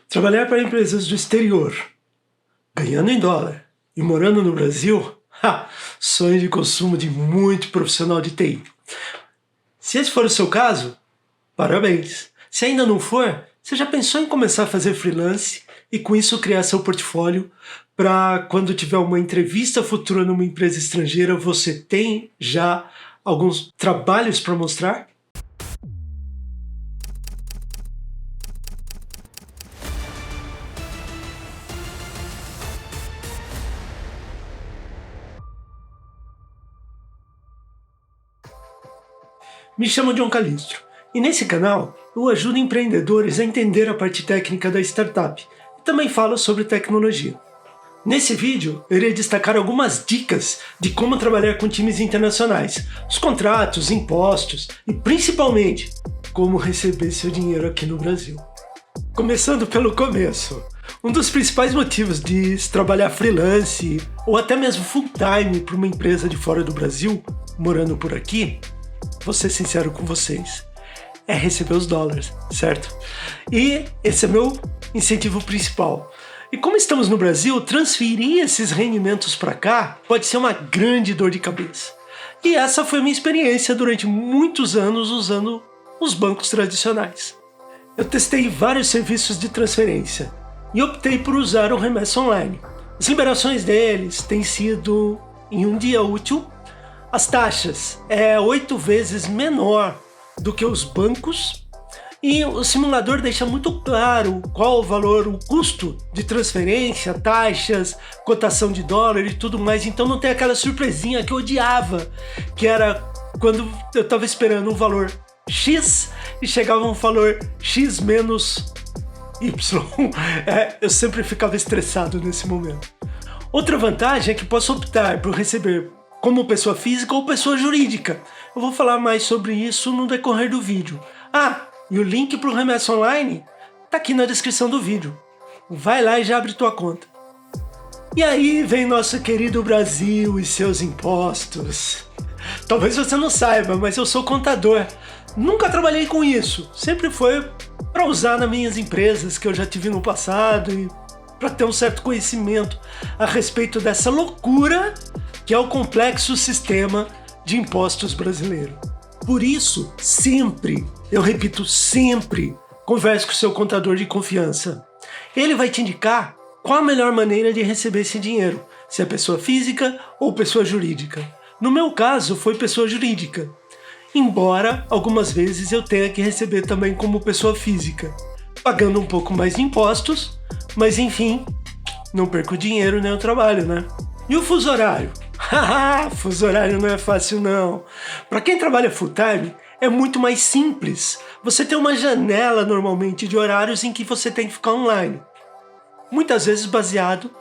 Trabalhar para empresas do exterior, ganhando em dólar e morando no Brasil, sonho de consumo de muito profissional de TI. Se esse for o seu caso, parabéns. Se ainda não for, você já pensou em começar a fazer freelance e com isso criar seu portfólio para quando tiver uma entrevista futura numa empresa estrangeira, você tem já alguns trabalhos para mostrar? Me chamo John Calistro e nesse canal eu ajudo empreendedores a entender a parte técnica da startup e também falo sobre tecnologia. Nesse vídeo eu irei destacar algumas dicas de como trabalhar com times internacionais, os contratos, impostos e principalmente como receber seu dinheiro aqui no Brasil. Começando pelo começo. Um dos principais motivos de se trabalhar freelance ou até mesmo full time para uma empresa de fora do Brasil, morando por aqui, vou ser sincero com vocês, é receber os dólares, certo? E esse é meu incentivo principal. E como estamos no Brasil, transferir esses rendimentos para cá pode ser uma grande dor de cabeça. E essa foi a minha experiência durante muitos anos usando os bancos tradicionais. Eu testei vários serviços de transferência e optei por usar o Remessa Online. As liberações deles têm sido em um dia útil. As taxas é 8 vezes menor do que os bancos e o simulador deixa muito claro qual o valor, o custo de transferência, taxas, cotação de dólar e tudo mais. Então não tem aquela surpresinha que eu odiava, que era quando eu estava esperando um valor X e chegava um valor X menos Y. Eu sempre ficava estressado nesse momento. Outra vantagem é que posso optar por receber como pessoa física ou pessoa jurídica. Eu vou falar mais sobre isso no decorrer do vídeo. E o link para o Remessa Online tá aqui na descrição do vídeo. Vai lá e já abre tua conta. E aí vem nosso querido Brasil e seus impostos. Talvez você não saiba, mas eu sou contador. Nunca trabalhei com isso. Sempre foi para usar nas minhas empresas que eu já tive no passado e para ter um certo conhecimento a respeito dessa loucura que é o complexo sistema de impostos brasileiro. Por isso, sempre, eu repito, sempre, converse com o seu contador de confiança. Ele vai te indicar qual a melhor maneira de receber esse dinheiro, se é pessoa física ou pessoa jurídica. No meu caso, foi pessoa jurídica, embora algumas vezes eu tenha que receber também como pessoa física, pagando um pouco mais de impostos, mas enfim, não perco dinheiro nem o trabalho, né? E o fuso horário? Fuso horário não é fácil não. Para quem trabalha full time, é muito mais simples. Você tem uma janela normalmente de horários em que você tem que ficar online. Muitas vezes baseado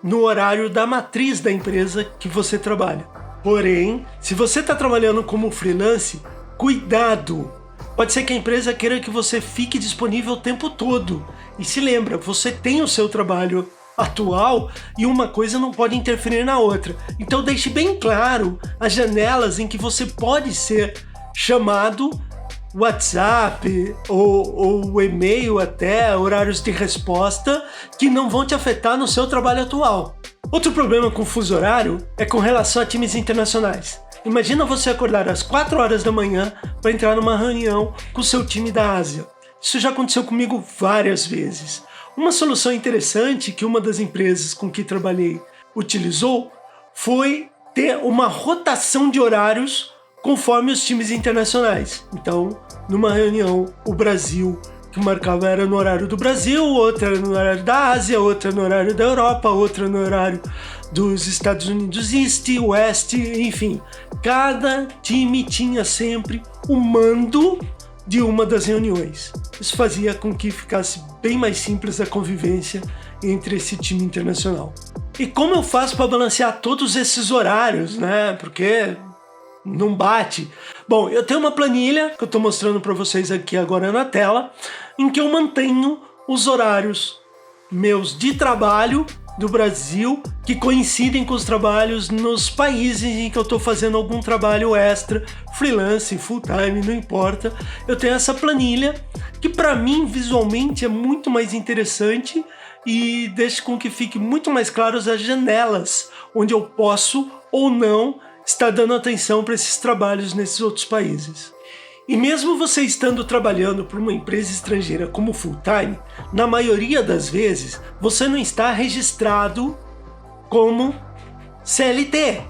no horário da matriz da empresa que você trabalha. Porém, se você está trabalhando como freelance, cuidado! Pode ser que a empresa queira que você fique disponível o tempo todo. E se lembra, você tem o seu trabalho atual e uma coisa não pode interferir na outra. Então deixe bem claro as janelas em que você pode ser chamado, WhatsApp ou e-mail até, horários de resposta que não vão te afetar no seu trabalho atual. Outro problema com o fuso horário é com relação a times internacionais. Imagina você acordar às 4 horas da manhã para entrar numa reunião com o seu time da Ásia. Isso já aconteceu comigo várias vezes. Uma solução interessante que uma das empresas com que trabalhei utilizou foi ter uma rotação de horários conforme os times internacionais. Então, numa reunião, o Brasil, que marcava era no horário do Brasil, outra era no horário da Ásia, outra no horário da Europa, outra no horário dos Estados Unidos East, West, enfim. Cada time tinha sempre o mando de uma das reuniões. Isso fazia com que ficasse bem mais simples a convivência entre esse time internacional. E como eu faço para balancear todos esses horários, né? Porque não bate. Bom, eu tenho uma planilha que eu estou mostrando para vocês aqui agora na tela, em que eu mantenho os horários meus de trabalho do Brasil que coincidem com os trabalhos nos países em que eu estou fazendo algum trabalho extra, freelance, full time, não importa. Eu tenho essa planilha que para mim visualmente é muito mais interessante e deixa com que fique muito mais claras as janelas onde eu posso ou não estar dando atenção para esses trabalhos nesses outros países. E mesmo você estando trabalhando para uma empresa estrangeira como full-time, na maioria das vezes você não está registrado como CLT,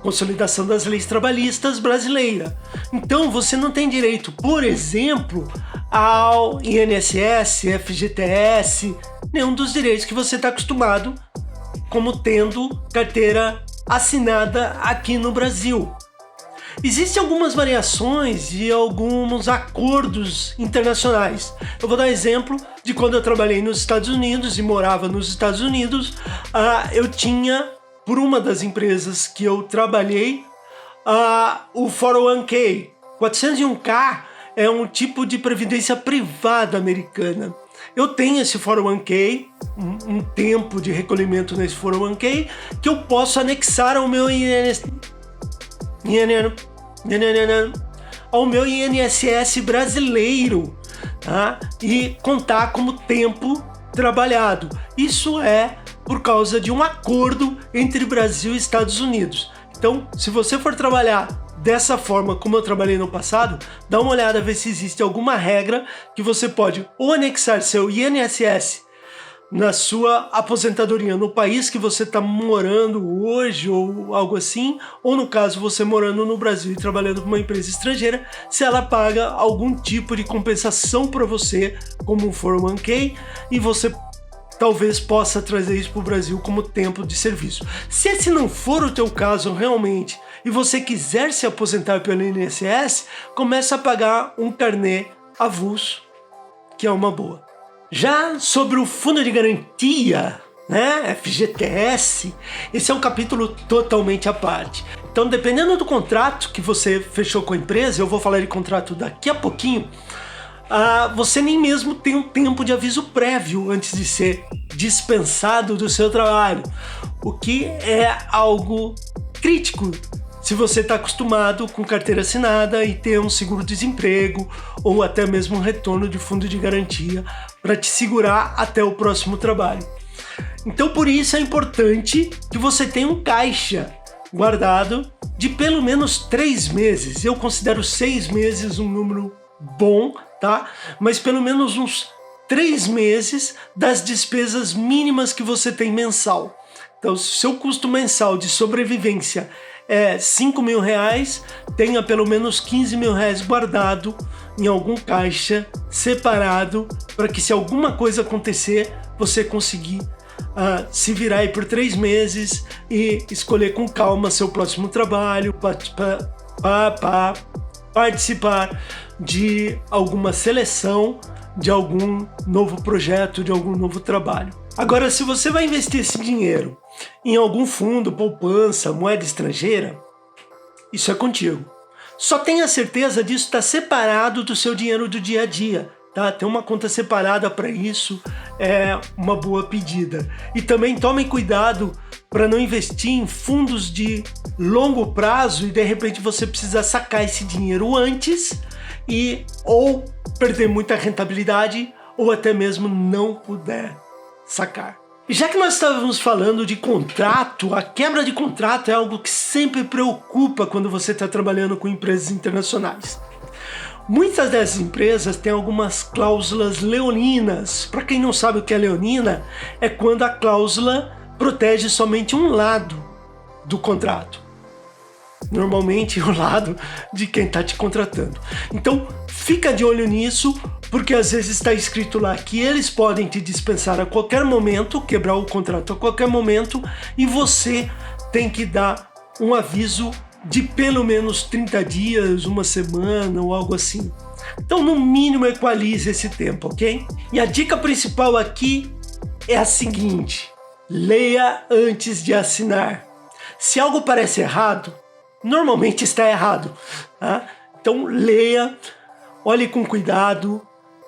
Consolidação das Leis Trabalhistas Brasileira. Então você não tem direito, por exemplo, ao INSS, FGTS, nenhum dos direitos que você está acostumado como tendo carteira assinada aqui no Brasil. Existem algumas variações e alguns acordos internacionais. Eu vou dar exemplo de quando eu trabalhei nos Estados Unidos e morava nos Estados Unidos. Eu tinha, por uma das empresas que eu trabalhei, o 401k. 401k é um tipo de previdência privada americana. Eu tenho esse 401k, um tempo de recolhimento nesse 401k, que eu posso anexar ao meu INSS brasileiro, tá? E contar como tempo trabalhado. Isso é por causa de um acordo entre Brasil e Estados Unidos. Então, se você for trabalhar dessa forma como eu trabalhei no passado, dá uma olhada, ver se existe alguma regra que você pode ou anexar seu INSS na sua aposentadoria no país que você está morando hoje ou algo assim, ou no caso você morando no Brasil e trabalhando para uma empresa estrangeira, se ela paga algum tipo de compensação para você, como um 401k, e você talvez possa trazer isso para o Brasil como tempo de serviço. Se esse não for o teu caso realmente e você quiser se aposentar pelo INSS, começa a pagar um carnê avulso, que é uma boa. Já sobre o fundo de garantia, né, FGTS, esse é um capítulo totalmente à parte. Então, dependendo do contrato que você fechou com a empresa, eu vou falar de contrato daqui a pouquinho, você nem mesmo tem um tempo de aviso prévio antes de ser dispensado do seu trabalho, o que é algo crítico se você está acostumado com carteira assinada e ter um seguro-desemprego ou até mesmo um retorno de fundo de garantia para te segurar até o próximo trabalho. Então, por isso é importante que você tenha um caixa guardado de pelo menos 3 meses. Eu considero 6 meses um número bom, tá? Mas pelo menos uns 3 meses das despesas mínimas que você tem mensal. Então, se o seu custo mensal de sobrevivência é 5 mil reais, tenha pelo menos 15 mil reais guardado em algum caixa separado para que, se alguma coisa acontecer, você conseguir se virar aí por 3 meses e escolher com calma seu próximo trabalho, participar de alguma seleção, de algum novo projeto, de algum novo trabalho. Agora, se você vai investir esse dinheiro em algum fundo, poupança, moeda estrangeira, isso é contigo. Só tenha certeza disso estar separado do seu dinheiro do dia a dia, tá? Ter uma conta separada para isso é uma boa pedida. E também tome cuidado para não investir em fundos de longo prazo e de repente você precisar sacar esse dinheiro antes e ou perder muita rentabilidade ou até mesmo não puder sacar. Já que nós estávamos falando de contrato, a quebra de contrato é algo que sempre preocupa quando você está trabalhando com empresas internacionais. Muitas dessas empresas têm algumas cláusulas leoninas. Para quem não sabe o que é leonina, é quando a cláusula protege somente um lado do contrato. Normalmente o lado de quem está te contratando. Então fica de olho nisso, porque às vezes está escrito lá que eles podem te dispensar a qualquer momento, quebrar o contrato a qualquer momento, e você tem que dar um aviso de pelo menos 30 dias, uma semana ou algo assim. Então, no mínimo, equalize esse tempo, ok? E a dica principal aqui é a seguinte: leia antes de assinar. Se algo parece errado, normalmente está errado, tá? Então, leia, olhe com cuidado,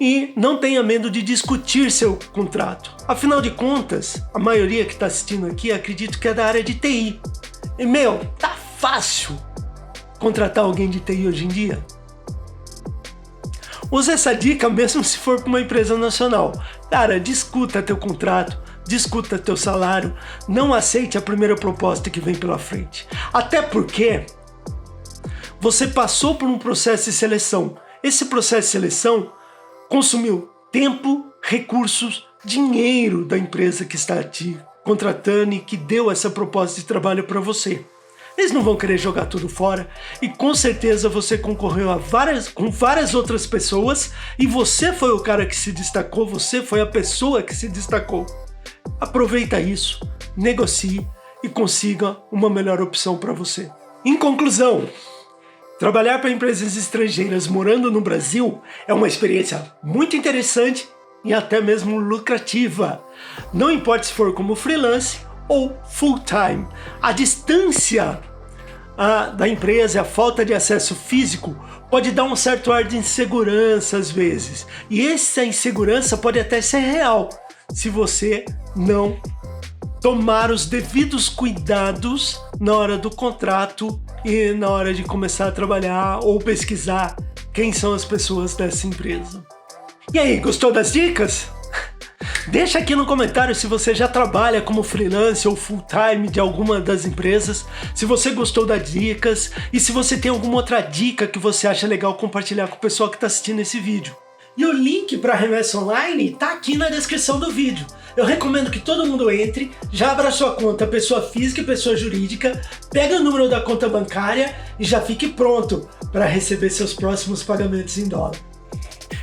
E não tenha medo de discutir seu contrato. Afinal de contas, a maioria que está assistindo aqui, acredito que é da área de TI. E tá fácil contratar alguém de TI hoje em dia? Use essa dica mesmo se for para uma empresa nacional. Cara, discuta teu contrato, discuta teu salário, não aceite a primeira proposta que vem pela frente. Até porque você passou por um processo de seleção. Esse processo de seleção consumiu tempo, recursos, dinheiro da empresa que está te contratando e que deu essa proposta de trabalho para você. Eles não vão querer jogar tudo fora e com certeza você concorreu com várias outras pessoas e você foi o cara que se destacou, você foi a pessoa que se destacou. Aproveita isso, negocie e consiga uma melhor opção para você. Em conclusão, trabalhar para empresas estrangeiras morando no Brasil é uma experiência muito interessante e até mesmo lucrativa. Não importa se for como freelance ou full-time. A distância da empresa, a falta de acesso físico pode dar um certo ar de insegurança às vezes. E essa insegurança pode até ser real se você não tomar os devidos cuidados na hora do contrato e na hora de começar a trabalhar ou pesquisar quem são as pessoas dessa empresa. E aí, gostou das dicas? Deixa aqui no comentário se você já trabalha como freelance ou full-time de alguma das empresas, se você gostou das dicas e se você tem alguma outra dica que você acha legal compartilhar com o pessoal que está assistindo esse vídeo. E o link para a Remessa Online está aqui na descrição do vídeo. Eu recomendo que todo mundo entre, já abra sua conta pessoa física e pessoa jurídica, pega o número da conta bancária e já fique pronto para receber seus próximos pagamentos em dólar.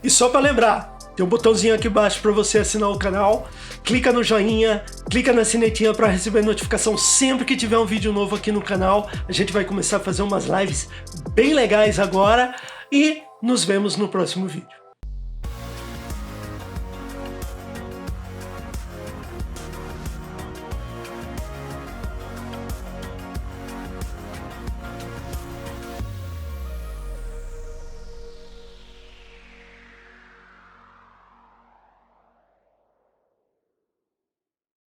E só para lembrar, tem um botãozinho aqui embaixo para você assinar o canal, clica no joinha, clica na sinetinha para receber notificação sempre que tiver um vídeo novo aqui no canal. A gente vai começar a fazer umas lives bem legais agora e nos vemos no próximo vídeo.